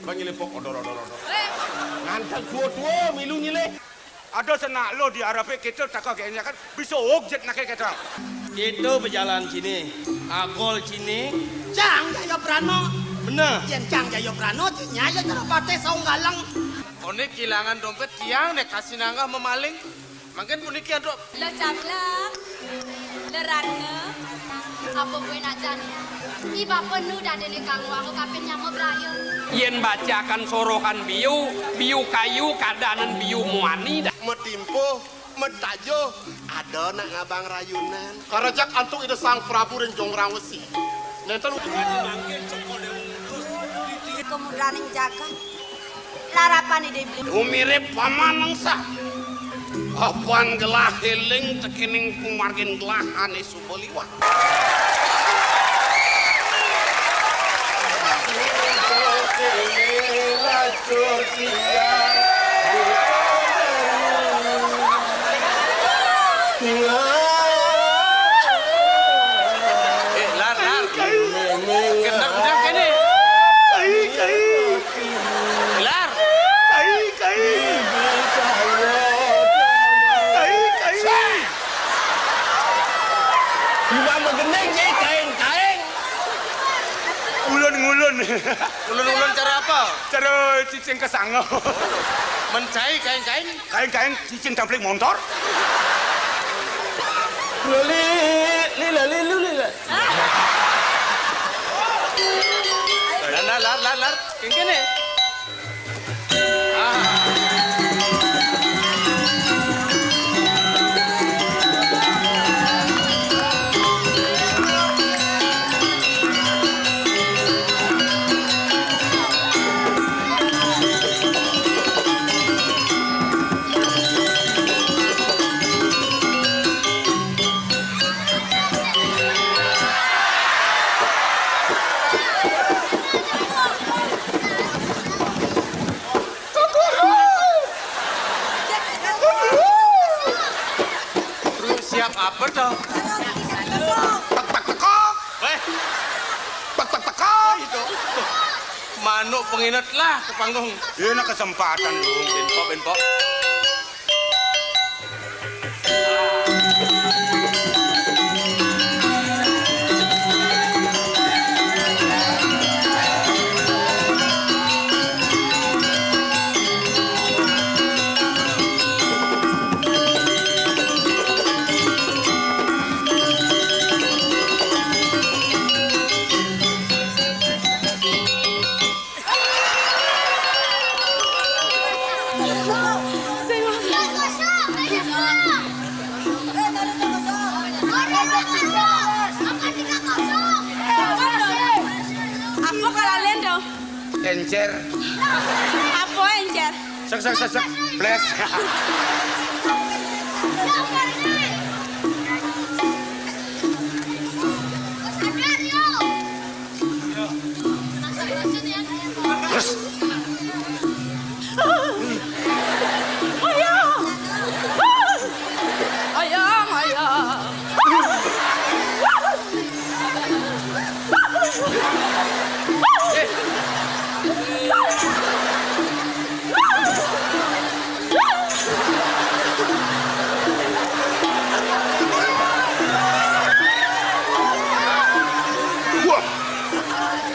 Bangile pok odor. Ngantang dua milu nyile. Ada senak lo di Arabe kita tak kagaknya kan bisa objek nak kita. Itu berjalan sini, agol sini. Cang Jaya Prano. Bener. Jen Cang Jaya Prano, nyaya terapate saung galang. One kehilangan dompet tiang nek kasih nanggah memaling. Makin puniki ada. Lo caplak, lo rana, apa gue najan? Iba penuh dah dene kang aku kapan nyamuk berayu. Yen bacakan sorohan biu kayu kadanan biu muani dah. Metimpo, metajo, ada nak ngabang rayunan. Karajak antuk ide sang Prabu dan Jongrang Wesi. Nenten Kemudian yang jaga, larapan ide beli. Umirip pamanang sah. Apaan gelah heling tekining kumargin gelah ane suboliwa. Lar. Kendak udah kene. Kai. Lar. Kai. Cuma mengeneng sih kain. Ulun. Ulun cara apa? Cara cicing kesango. Mencai kain-kain. Kain cicing tamplik motor. Lila. Lar. Kene. Siap apa toh? Tak. Itu. Manuk penginat lah ke panggung. Ini kesempatan dong. Benpok. Encer. Apa encer? Sek. Bless.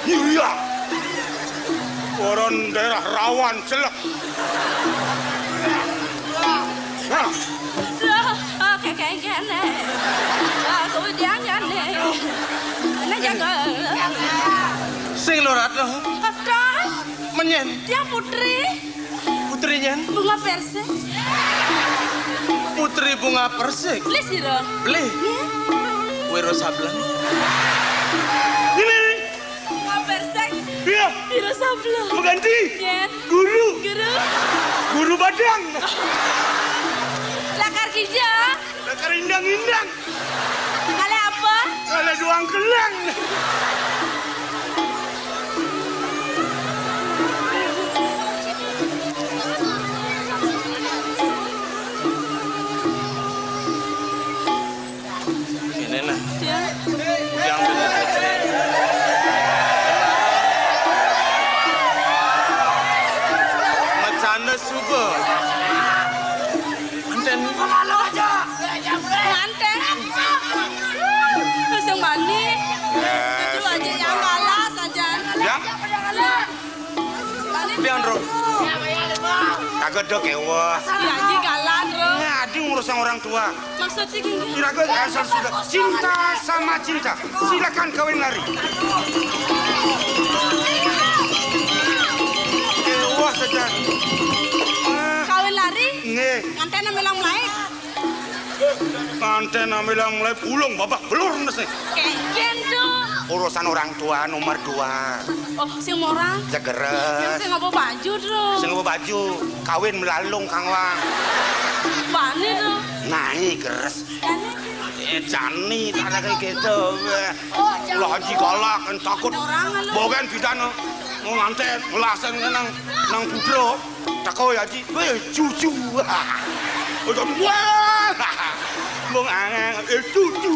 Iya. Orang daerah rawan celak. Kayak gini. Aku jangan nih. Nah jaga. Sing lorat loh. Kata. Menyen. Dia putri. Putrinya. Bunga persik. Putri bunga persik. Beli sih dong. Beli. Wiro Sablan. Ini. Bunga persik. Iya. Biro sablo. Mengganti. Ya. Guru badang. Lakar kijang. Lakar indang. Kale apa? Kale doang kelang. Ini nah. Ya. Yang benar. Kagak dok ewa. Janji galan, Bro. Ngadi ngurus sama orang tua. Maksud sih gini. Kira-kira asal sudah cinta sama cinta. Silakan kawin lari. Ewa saja. Kawin lari? Nge. Ngantena melang mulai. Antena bilang mulai pulung babak belur nasi. Kengken tuh. Urusan orang tua nomor 2. Oh, sing morang. Yang Jageres. sing ngapa baju, Bro. Sing nggo baju kawin melalung Kang Wang. Bane tuh. Naik geres. Jane. Jani cara kayak gitu. Lah haji galak kan takut. Bogen pidana. Mau nganten ngelasen nang budro. Tako ya haji. Weh cucu. Udah wah. Bong angen cucu.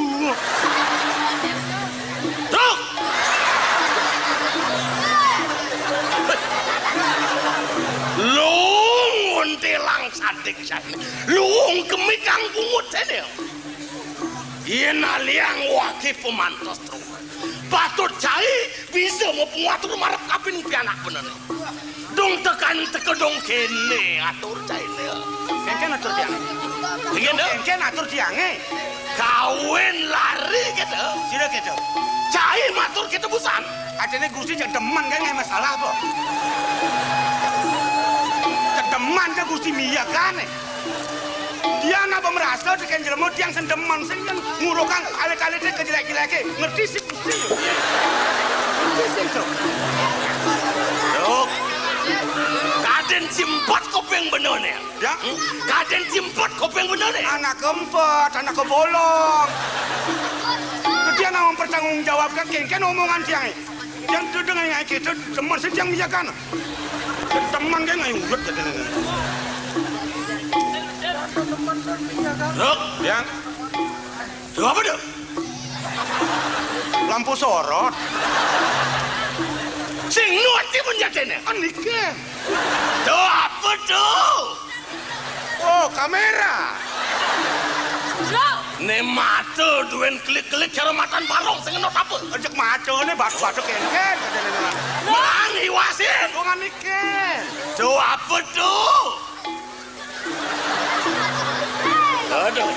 Dok. Lung untelang sadik jane. Lung kemikang bungut jane. Ina liang wakil pemantos terus. Patut cai bisa mau pengatur marap kapin pianak bener. Dong tekan tekedong kene atur cai ne. Kene atur tiang. Kene atur tiang kawin lari gitu. Sira gitu. Cai matur kita busan. Adene Gusti jak demen kan nggak masalah apa. Jak demen kan Gusti Mia kan. Dia napa merasa dengan jelema tiang sendeman sing ngurukan kali-kali dia kejelek-jeleke. Ngerti sih Gusti. Ngerti sih to. Dok. Kaden simpot kopeng bener nih. Ya? Kaden simpot kopeng bener nih. Anak keempat, anak kebolong. Dia nak mempertanggungjawabkan kengken omongan tiang. Yang tu dengan yang kita teman sejang mijakan. Teman kan yang urut katanya. Dok, yang Dok apa dok? Lampu sorot. Sing nuati menjadinya. Anike. Dok apa dok? Oh kamera. Bro. Ne mata duen klik-klik cara makan barong sing ngenot apa? Ajak mata ne batu-batu kengken katanya. Mang iwasin. Dok anike. Dok apa dok? Aduh.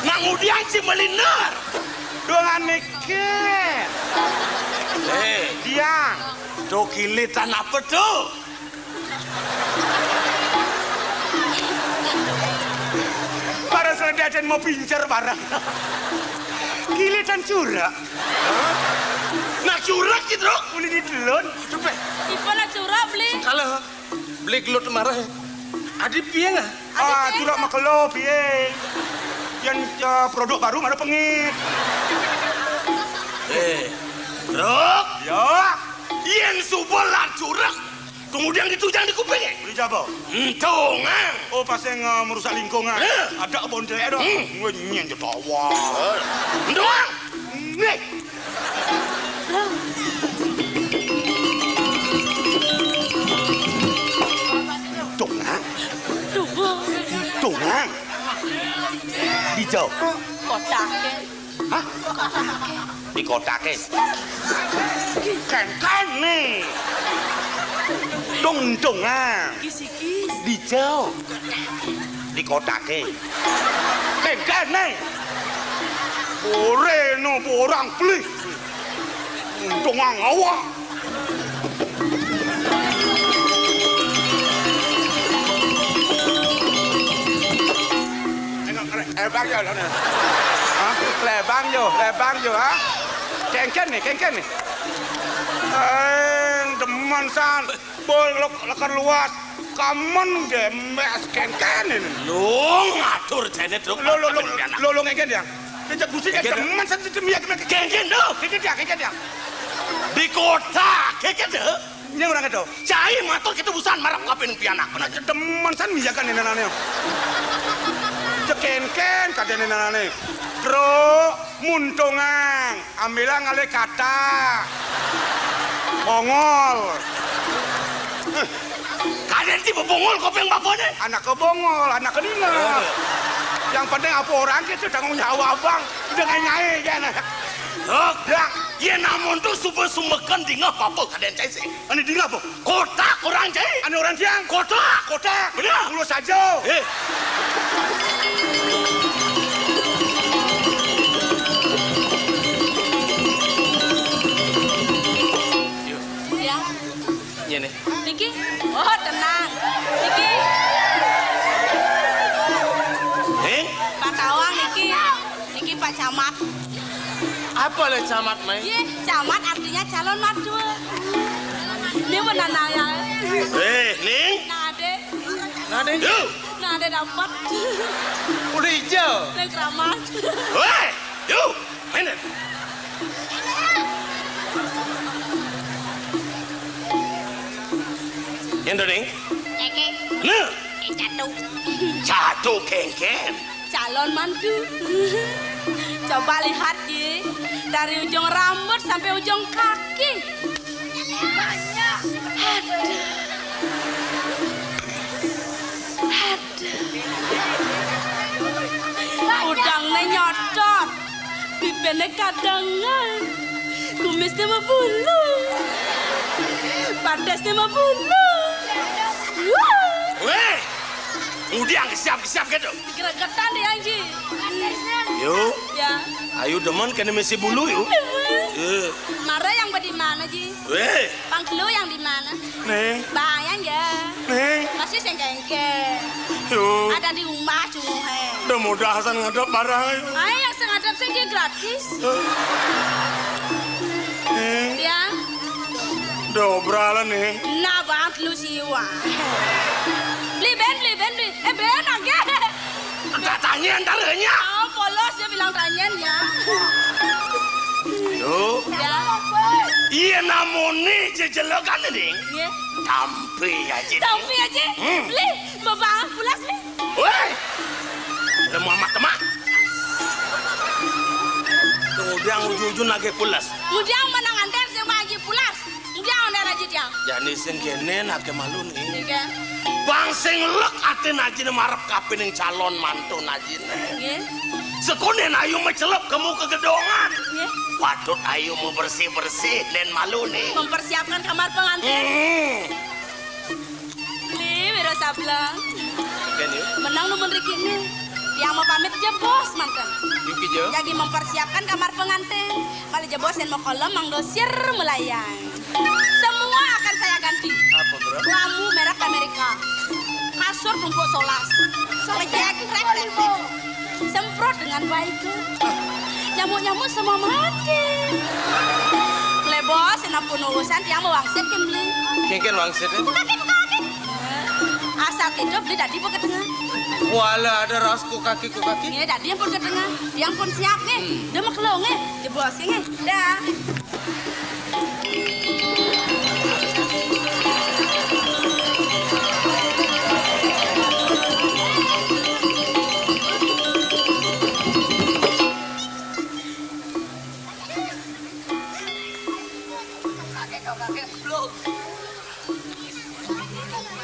Nang udiang si melinar. Dengan mikir. Diang. Do kilitan apa tuh? Para sedajan mau pincar barang. Kilitan curak. Nah curak gitu. Boleh didelon. Coba. Ipa lah curah beli. Kalau beli gelut marah. Adi piye nggak? Curak makelo piye. Yang produk baru ada pengit. Truk. Ya. Yang subolan curak. Kemudian ditujang di kupingnya. Beli jabo. Entung. Oh pas yang merusak lingkungan. Ada bontek dong. Nyen jetawa. Entung. Nih. Tungang. Tungang. Hijau. Kotake. Hah? Di kotake. Kan nih. Tungang. Kis-kis. Hijau. Di kotake. Kan nih. Bore no borang beli. Tungang awak. Lebang vô nữa nè. Hả? Lebang vô hả? Kengken nih. Demen san. Boy lekan luas. Kamen gemes kengken ini. Lu ngatur jane truk. Lo kengken ya. Kejak busi demen san demiak kengken do. Kengken ya. Di kota kengken do. Ini orang itu. Cai matur kita busan marap kapin pianak. Demen san mijakan ini nananya. Kengken kadene nanane. Bro, muntungan. Ambilang ngale kata. Bongol. Kaden tipe bongol kopeng bapone. Anak ke bongol, anak ke dina. Yang penting apa orang kita tanggung jawab abang. Udah nyai kan. Dok, Ye namun tu sumekan dingah apa kaden cai sih. Ani dingah apa? Kotak orang cai. Ani orang tiang. Kotak. Kotak. Benar. Mulut saja. Ya. Iya nih. Niki. Oh, tenang. Niki. Pak Kawang Niki. Niki Pak Camat. Apa le camat mai? Ye, camat artinya calon madu. Ini benar ya. Ning. Nade. Nade. Yo. Nade dapat. Udah hijau. Neng keramat. Weh. Yo. Mana? Yang ning. Eke. Nah. Jatuh. Jatuh kengken. Calon mantu. Coba lihat ye, dari ujung rambut sampai ujung kaki. Banyak. Udangnya nyodot, bibirnya kadangan, kumisnya mau bulu, padasnya mau bulu. Weh. Udah siap gitu. Geregetan dia Anji. Yo. Ya. Ayo demen kena mesi bulu yuk. Mara yang di mana Ji? Weh. Pangkelu yang di mana? Neng. Bayang ya. Neng. Masih sengkengke. Yo. Ada di rumah cuma he. Udah mudah Hasan ngadap barang ayo. Ay, yang sengadap sengke gratis. Neng. Ya. Udah obralan neng. Nah banget lu siwa. Beli Ben. Ben agak. Katanya antaranya. Oh, polos dia bilang tanyain ya. Yo. Ya. Iya namanya jejelokan ning. Ya. Tampi aja. Tapi aja. Beli. Bapak pulas nih. Weh. Udah Muhammad teman. Kemudian ujung-ujung lagi pulas. Kemudian menangan ter sing lagi pulas. Kemudian ada aja dia. Jadi sing kene nake malu nih. Ya. Bang sing lek ate najine marep kapining calon mantu najine. Ya. Sekunen ayu mencelup kamu ke gedongan. Ya. Patut ayu mau bersih-bersih dan malu nih. Mempersiapkan kamar pengantin. Beli Wiro Sableng. Kan yuk. Menang lu Riki ini. Yang mau pamit aja bos mantan. Yuki jo. Lagi mempersiapkan kamar pengantin. Kali aja bos yang mau kolom mangdosir melayang. Semua akan saya ganti. Apa bro? Lampu merek Amerika. Kasur tumpuk solas. Rejek reflektif. Semprot dengan baik. Nyamuk-nyamuk semua mati. Beli bos, enapun urusan yang mau wangsit kan beli. Kengken wangsit. Asal tidur beli dadi pun ke tengah. Wala ada ras ku kaki. Nih dadi yang pun ke tengah. Yang pun siap nih. Dia mau kelong nih. Dia bos nih. Dah.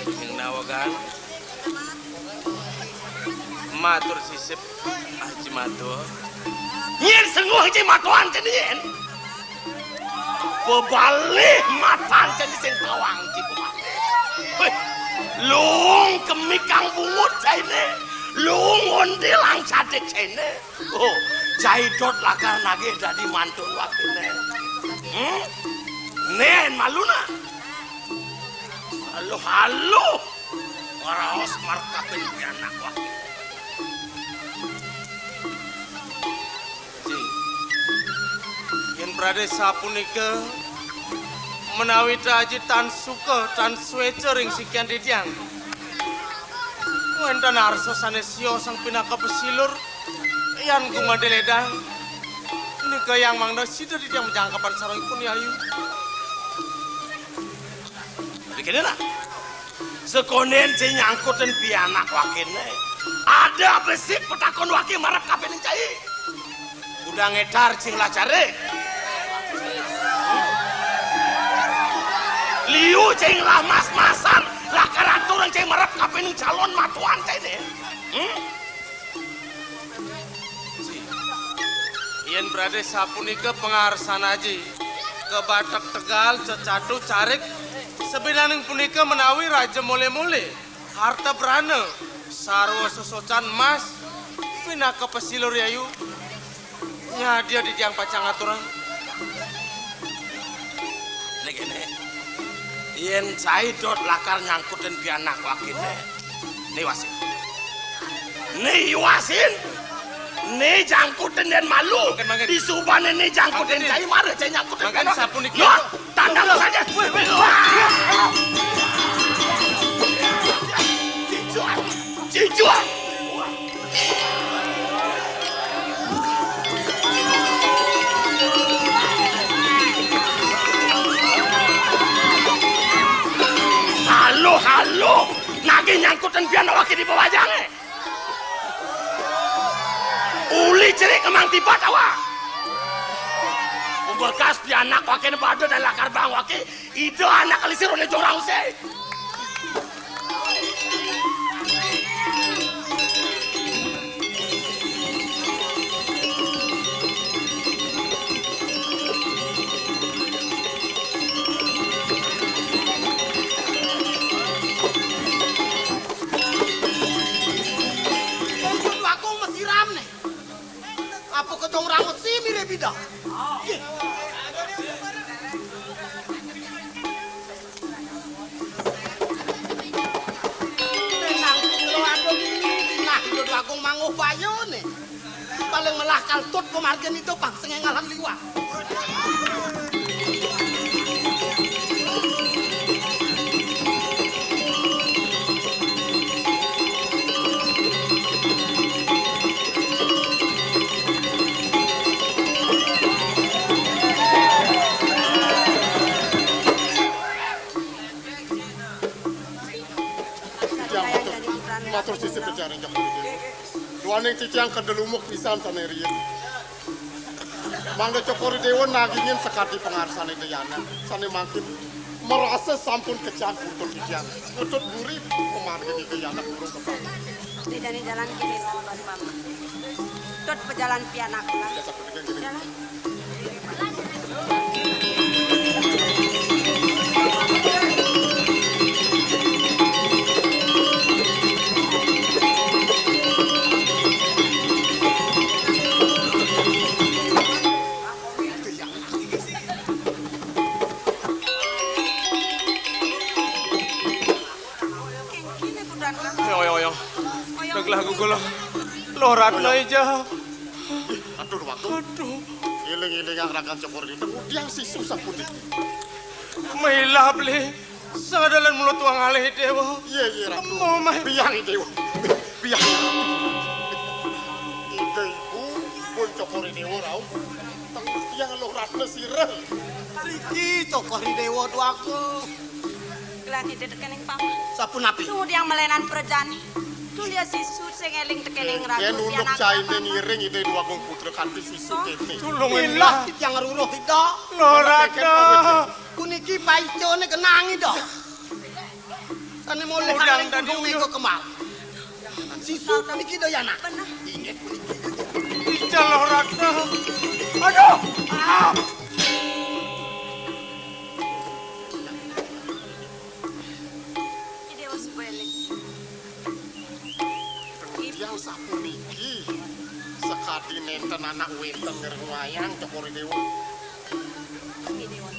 Yang nawagan. Matur sisip Haji Matur. Nyen sengguh haji matuan cenien. Bebalih matan jadi sing tawang ci bebalih. Hei, lung kemikang bungut cene. Lung ondelang cadek cene. Oh, jaidot lakar nage dadi mantun wakine. Nen maluna. Halo. Ngaraos markapin anak wakine. Yen prade sapunika menawi taji tan suka tan sueca ring sikian didiang. Wenten arsa sanesio sang pinaka pesilur yan gumadeledang. Nika yang mangda sida didiang menjangkapan sarangipun ayu. Begini lah. Sekonen cing nyangkut dan pianak wakine. Ada besi petakon wakil marap kapening cai. Udah ngedar cing lacare. Liu cing lah mas-masan. Lah karaturang cing marap kapening calon matuan cai ne. Yen berada sapunika pengarsan aji ke Batak Tegal Cecatu Carik sebenarnya punika menawi raja mole-mole harta berana sarwa sosocan emas pinaka pesilur yayu nya dia di jang pacang aturan Negene yen caidot lakar nyangkutin pianak wakine nih wasin nih jangkutin dan malu di subane nih jangkutin cai mare cai nyangkutin makan sapu niki yo tandang saja cicuan halo nagi nyangkutin pianak wakil di bawah jange uli cerik emang tiba tawa membekas pianak wakil pada dan lakar bang wakil itu anak kalisir oleh jorang usai Jong rangut si mire bida. Tenang lo adong ini nah hidup agung manguh bayo nih. Paling melah kaltut pemargen itu pang sengengalan liwat. Matur sisi pejaring jak dewe. Duaning ciciang kedelumuk pisan sanerian. Mangga cokori dewa nagingin sekati pengarsane deyana. Sane makin merasa sampun kecampur tulkijan. Utut gurih pemargin di deyana burung kepang. Tidak di jalan kiri sahabat mama. Dot pejalan pianak lah. Biasa kudikan gini. Jalan. Beglah gugulah lorat aja. Aduh waktu. Aduh. Iling-iling yang rakan cokori itu yang si susah putih. Mailah beli. Sadalan mulut tuang alih dewa. Iya ratu. Mau mah. Biang itu. Biang. Itu ibu pun cokori dewa rau. Yang lo ratna sirah. Iki cokori dewa duaku. Gelan ide tekening pama. Sapu napi. Sungguh yang melenan perjani. Tuh lihat sisu sengeling tekening ragu Yen unuk caine ngiring ide dua gong putra kanti sisu kene. Tulungin Ilah yang ruruh itu. loratna. Kuniki paicone kenangi dong. Sane mulai Udang hari dan kudung uyuh. minggu kemal. Sisu niki doyana. Benar. Ija loratna. Aduh. Ide was balik. Yang sapu niki sekati nenten anak weteng ngerwayang cokori dewa. Ide was.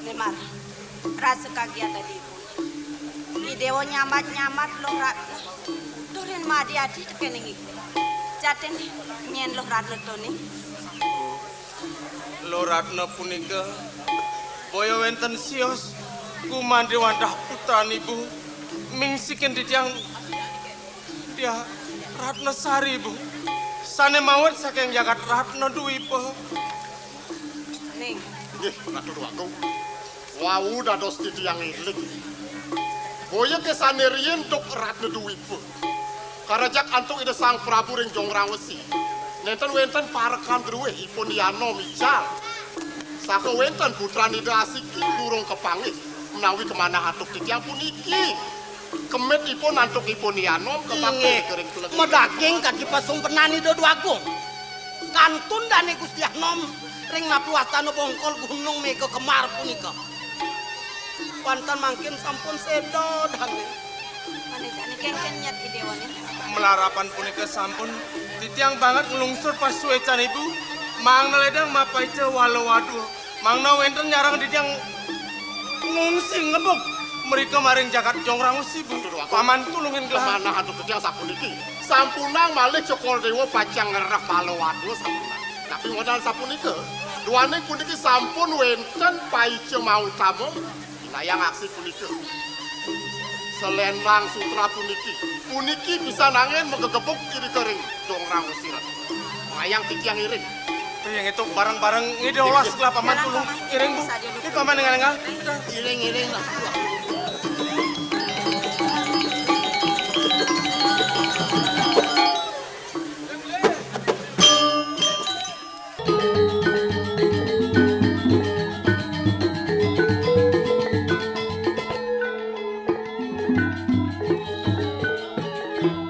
Nemar. Rasa kagiat tadi pun. Ide was nyamat loh ratna. Turin madi adi tekening iku. Jaten nyen loh ratna toni. Loratna punika boyo wenten sios kumandi wandah putrani bu mingsikin di tiang dia Ratna Sari bu sane mawat saking jagat Ratna Dwi po Ning, Nggih, ngatur waktu. Wau dados titiang ilik. Boya kesane riyen tok Ratna Dwi po. Karajak antuk ida Sang Prabu ring Jongrang Wesi. Nenten wenten parekan druwe ipun Yano Mical. Saka wenten putrani ida Asiki durung kepangih menawi kemana antuk titiang puniki. Kemet ipun antuk ipun Yano kepake kering tulang. Medaging kaki pasung penani do duagung. kantun dane Gusti Anom ring mapuwastana bongkol gunung mega Kemar punika. Wonten mangkin sampun seda dange. Manehane kengkenyet idewane. Melarapan punika sampun titiang banget ngelungsur pas suecan ibu. Mang neledang mapaice walau waduh. Mang na wenten nyarang titiang ngungsi ngebuk. Mereka maring jagat jongrang usi bu. Paman tulungin gelah. Kemana hantu ketiang sapuniki? Sampunang malih cokol dewa pacang ngerak walau waduh sampunang. Tapi modal sapunika, duaning puniki sampun wenten paice mau tamu. Nayang aksi punika. Selendang sutra puniki bisa nangin megegepuk iri kering jongrang usirat. Nayang titiang iring. Yang itu barang-barang ini diolah setelah paman tulung iring bu. Ini paman engal-engal. Iring-iring lah.